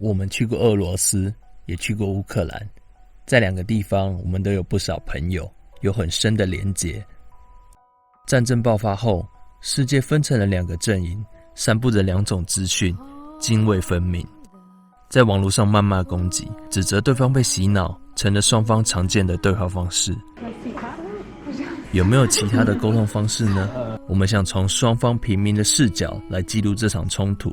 我们去过俄罗斯，也去过乌克兰，在两个地方我们都有不少朋友，有很深的连结。战争爆发后，世界分成了两个阵营，散布着两种资讯，泾渭分明。在网络上谩骂攻击，指责对方被洗脑，成了双方常见的对话方式。有没有其他的沟通方式呢？我们想从双方平民的视角来记录这场冲突。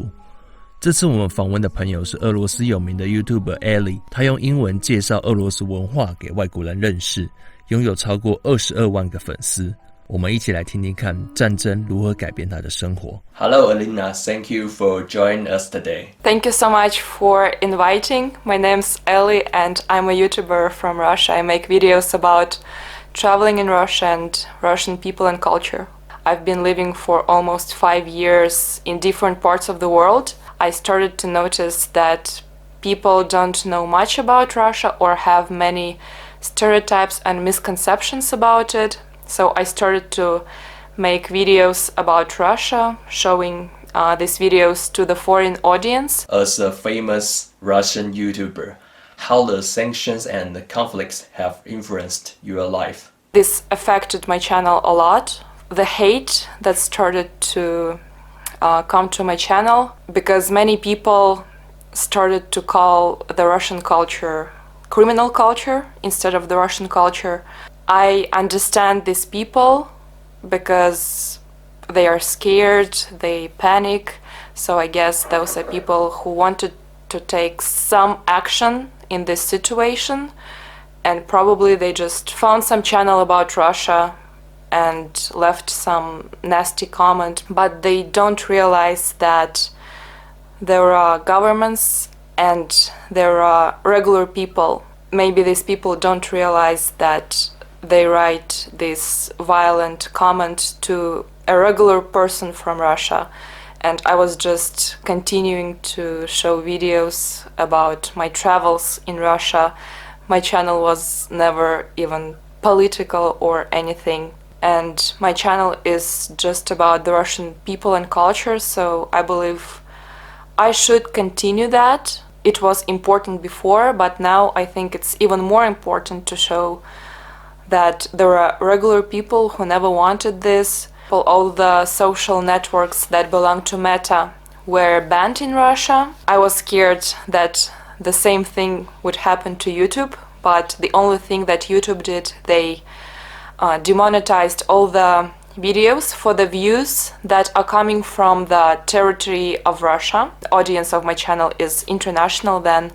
这次我们访问的朋友是俄罗斯有名的 YouTuber Ellie， 她用英文介绍俄罗斯文化给外国人认识，拥有超过22万个粉丝。我们一起来听听看战争如何改变她的生活。Hello, Alina. Thank you for joining us today. Thank you so much for inviting. My name's Ellie and I'm a YouTuber from Russia. I make videos about traveling in Russia and Russian people and culture. I've been living for almost 5 years in different parts of the world. I started to notice that people don't know much about Russia or have many stereotypes and misconceptions about it. So I started to make videos about Russia, showing these videos to the foreign audience. As a famous Russian YouTuber, how the sanctions and the conflicts have influenced your life? This affected my channel a lot. The hate that started to come to my channel, because many people started to call the Russian culture criminal culture instead of the Russian culture. I understand these people because they are scared, they panic, so I guess those are people who wanted to take some action in this situation, and probably they just found some channel about Russia and left some nasty comment, but they don't realize that there are governments and there are regular people. Maybe these people don't realize that they write this violent comment to a regular person from Russia, and I was just continuing to show videos about my travels in Russia. My channel was never even political or anything. And my channel is just about the Russian people and culture, so I believe I should continue that. It was important before, but now I think it's even more important to show that there are regular people who never wanted this. All the social networks that belong to Meta were banned in Russia. I was scared that the same thing would happen to YouTube, but the only thing that YouTube did, they demonetized all the videos for the views that are coming from the territory of Russia. The audience of my channel is international, then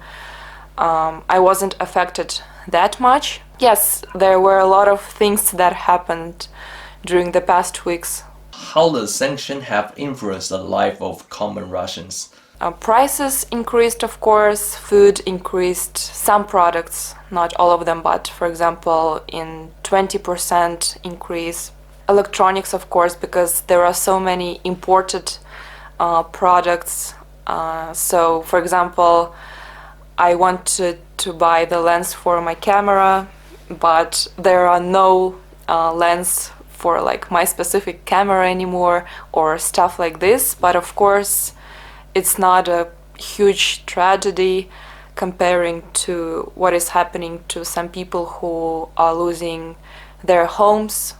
I wasn't affected that much. Yes, there were a lot of things that happened during the past weeks. How the sanctions have influenced the life of common Russians? Prices increased, of course, food increased, some products, not all of them, but for example, in 20% increase. Electronics, of course, because there are so many imported products. So, for example, I wanted to buy the lens for my camera, but there are no lens for like my specific camera anymore or stuff like this. But of course, it's not a huge tragedy comparing to what is happening to some people who are losing their homes.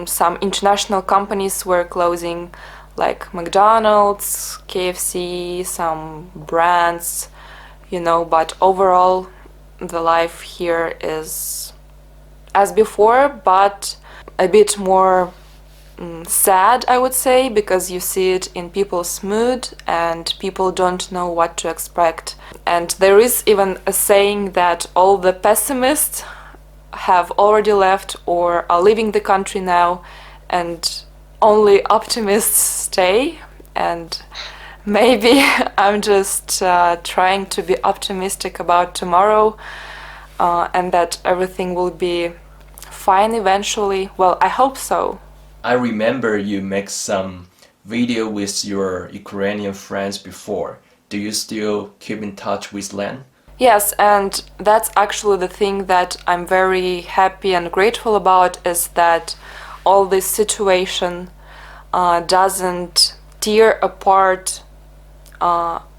Some international companies were closing, like McDonald's, KFC, some brands, you know, but overall the life here is as before, but a bit more sad, I would say, because you see it in people's mood and people don't know what to expect. And there is even a saying that all the pessimists have already left or are leaving the country now and only optimists stay. And maybe I'm just trying to be optimistic about tomorrow and that everything will be fine eventually. Well, I hope so. I remember you make some video with your Ukrainian friends before. Do you still keep in touch with them? Yes, and that's actually the thing that I'm very happy and grateful about, is that all this situation doesn't tear apart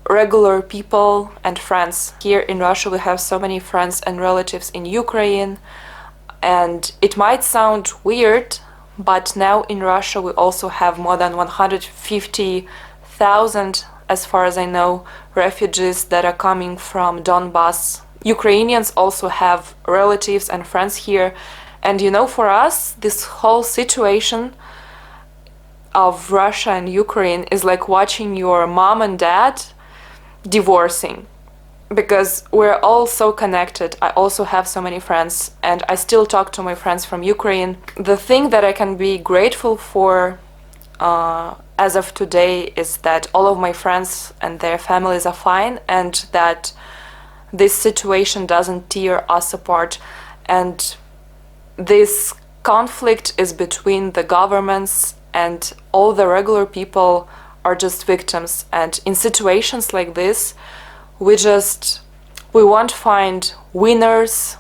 regular people and friends. Here in Russia we have so many friends and relatives in Ukraine, and it might sound weird, but now in Russia we also have more than 150,000, as far as I know, refugees that are coming from Donbass. Ukrainians also have relatives and friends here, and you know, for us this whole situation of Russia and Ukraine is like watching your mom and dad divorcing, because we're all so connected. I also have so many friends, and I still talk to my friends from Ukraine. The thing that I can be grateful for as of today is that all of my friends and their families are fine, and that this situation doesn't tear us apart. And this conflict is between the governments, and all the regular people are just victims. And in situations like this, we won't find winners.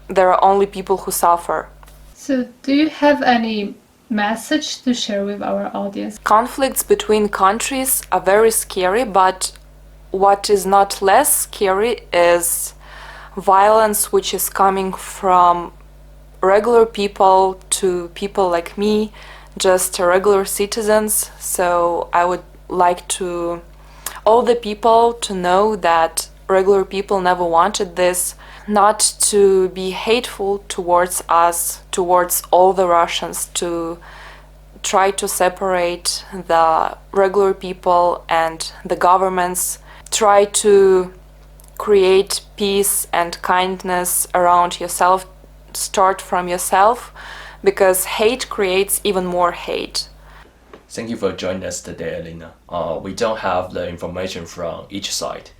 There are only people who suffer. So do you have any message to share with our audience? Conflicts between countries are very scary, but what is not less scary is violence which is coming from regular people to people like me, just regular citizens. So I would like to all the people to know that regular people never wanted this, not to be hateful towards us, towards all the Russians, to try to separate the regular people and the governments, try to create peace and kindness around yourself, start from yourself, because hate creates even more hate. Thank you for joining us today, Alina. We don't have the information from each side,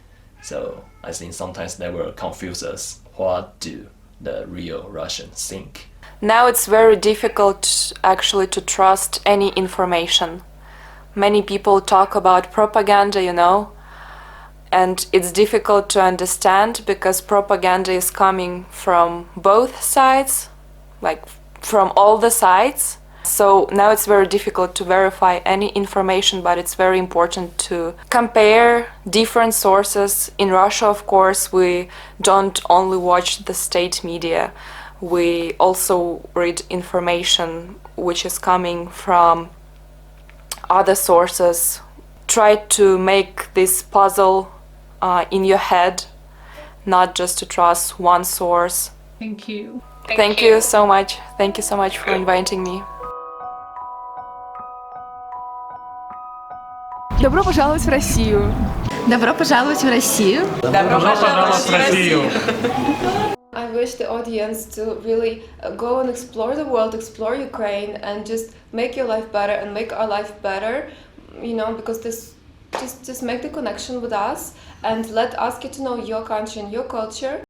so I think sometimes they will confuse us. What do the real Russians think? Now it's very difficult actually to trust any information. Many people talk about propaganda, you know, and it's difficult to understand because propaganda is coming from both sides, like from all the sides. So now it's very difficult to verify any information, but it's very important to compare different sources. In Russia, of course, we don't only watch the state media. We also read information which is coming from other sources. Try to make this puzzle in your head, not just to trust one source. Thank you. Thank you so much. Thank you so much for inviting me. Добро пожаловать в Россию. Добро пожаловать в Россию. Добро пожаловать в Россию. I wish the audience to really go and explore the world, explore Ukraine, and just make your life better and make our life better, you know, because this just make the connection with us and let us get to know your country and your culture.